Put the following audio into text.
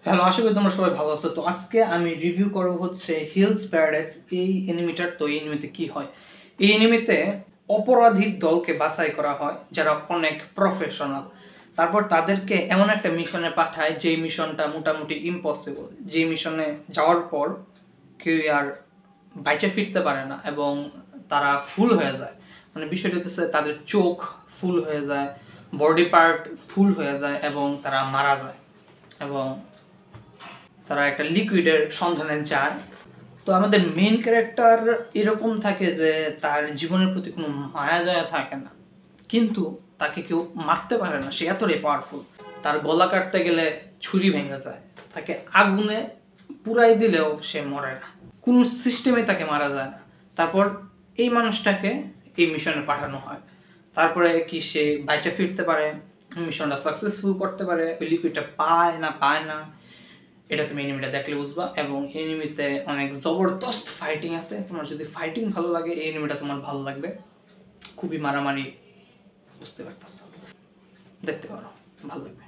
Hello, আশা করি তোমরা সবাই ভালো আছো। তো আজকে আমি রিভিউ করব হচ্ছে হিলস প্যারাডাইস এই এনিমিটার। তো এই এনিমিতে কি হয়, এই এনিমিতে অপরাধীর দলকে বাছাই করা হয় যারা অনেক প্রফেশনাল। তারপর তাদেরকে এমন একটা মিশনে পাঠায় যেই মিশনটা মোটামুটি ইম্পসিবল, যে মিশনে যাওয়ার পর কেউ আর বাইচে ফিরতে পারে না এবং তারা ফুল হয়ে যায়। মানে বিষয়টা হচ্ছে তাদের চোখ ফুল হয়ে যায়, বডি পার্ট ফুল হয়ে যায় এবং তারা মারা যায় এবং তারা একটা লিকুইডের সন্ধানে যায়। তো আমাদের মেইন ক্যারেক্টার এরকম থাকে যে তার জীবনের প্রতি কোনো মায়া দয়া থাকে না, কিন্তু তাকে কেউ মারতে পারে না, সে এতটাই পাওয়ারফুল। তার গলা কাটতে গেলে ছুরি ভেঙে যায়, তাকে আগুনে পুরাই দিলেও সে মরে না, কোনো সিস্টেমে তাকে মারা যায় না। তারপর এই মানুষটাকে এই মিশনে পাঠানো হয়। তারপরে কি সে বাইচে ফিরতে পারে, মিশনটা সাকসেসফুল করতে পারে, ওই লিকুইডটা পায় না, এটা তুমি এনিমিটা দেখলে বুঝবা। এবং এনিমিতে অনেক জবরদস্ত ফাইটিং আছে। তোমার যদি ফাইটিং ভালো লাগে এই এনিমিটা তোমার ভালো লাগবে। খুবই মারামারি, বুঝতে পারতেছ, দেখতে পারো, ভালো লাগবে।